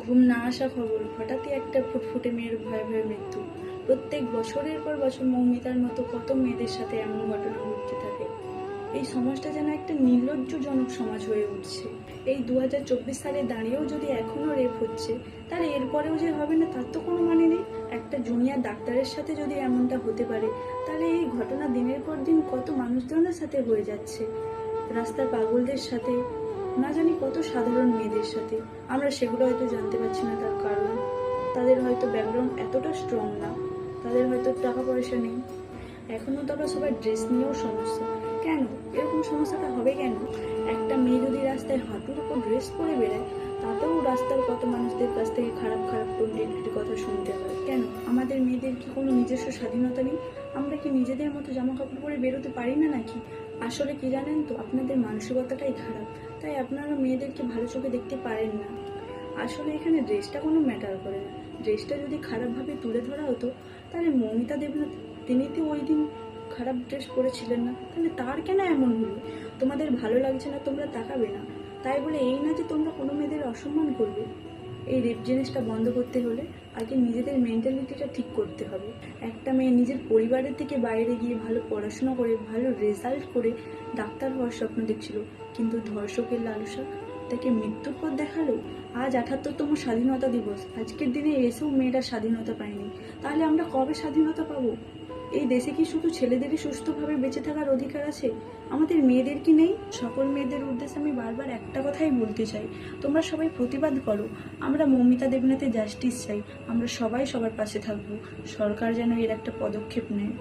ঘুম না আসা খবর, হঠাৎই একটা ফুটফুটে মেয়ের ভয়ে ভয়ে মৃত্যু। প্রত্যেক বছরের পর বছর মৌমিতার মতো কত মেয়েদের সাথে এমন ঘটনা ঘটতে থাকে। এই সমাজটা যেন একটা নির্লজ্জজনক সমাজ হয়ে উঠছে। এই 2024 সালে দাঁড়িয়েও যদি এখনো রেপ হচ্ছে, তাহলে এরপরেও যে হবে না তার তো কোনো মানে নেই। একটা জুনিয়র ডাক্তারের সাথে যদি এমনটা হতে পারে, তাহলে এই ঘটনা দিনের পর দিন কত মানুষজনের সাথে হয়ে যাচ্ছে। রাস্তার পাগলদের সাথে, না জানি কত সাধারণ মেয়েদের সাথে। আমরা সেগুলো হয়তো জানতে পারছি না, তার কারণ তাদের হয়তো ব্যাকগ্রাউন্ড এতটা স্ট্রং না, তাদের হয়তো টাকা পয়সা নেই। এখনো তারা সবাই ড্রেস নিয়েও সমস্যা। কেন এরকম সমস্যাটা হবে কেন? একটা মেয়ে যদি রাস্তায় হাঁটুর উপর ড্রেস পরে বেড়ায়, তাতেও রাস্তার কত মানুষদের কাছ থেকে খারাপ খারাপ টোনটির কথা শুনতে হয়। কেন আমাদের মেয়েদের কি কোনো নিজস্ব স্বাধীনতা নেই? আমরা কি নিজেদের মতো জামা কাপড় পরে বেরোতে পারি না নাকি? আসলে কি জানেন তো, আপনাদের মানসিকতাটাই খারাপ, তাই আপনারা মেয়েদেরকে ভালো চোখে দেখতে পারেন না। আসলে এখানে ড্রেসটা কোনো ম্যাটার করে না। ড্রেসটা যদি খারাপভাবে তুলে ধরা হতো, তাহলে মৌমিতা দেবনাথ, তিনি তো ওই দিন খারাপ ড্রেস পরেছিলেন না, তাহলে তার কেন এমন হলো? তোমাদের ভালো লাগছে না, তোমরা তাকাবে না, তাই বলে এই না যে তোমরা কোনো মেয়েদের অসম্মান করবে। এই রেপ জিনিসটা বন্ধ করতে হলে আগে নিজেদের মেন্টালিটিটা ঠিক করতে হবে। একটা মেয়ে নিজের পরিবারের থেকে বাইরে গিয়ে ভালো পড়াশোনা করে ভালো রেজাল্ট করে ডাক্তার হওয়ার স্বপ্ন দেখছিল, কিন্তু ধর্ষকের লালসা তাকে মৃত্যুর পথ দেখালো। আজ 78তম স্বাধীনতা দিবস, আজকের দিনে এসেও মেয়েরা স্বাধীনতা পায়নি, তাহলে আমরা কবে স্বাধীনতা পাবো? এই দেশে কি শুধু ছেলেদেরই সুস্থভাবে বেঁচে থাকার অধিকার আছে? আমাদের মেয়েদের কি নেই? সকল মেয়েদের উদ্দেশ্যে আমি বারবার একটা কথাই বলতে চাই, তোমরা সবাই প্রতিবাদ করো। আমরা মৌমিতা দেবনাথের জাস্টিস চাই। আমরা সবাই সবার পাশে থাকবো। সরকার যেন এর একটা পদক্ষেপ নেয়।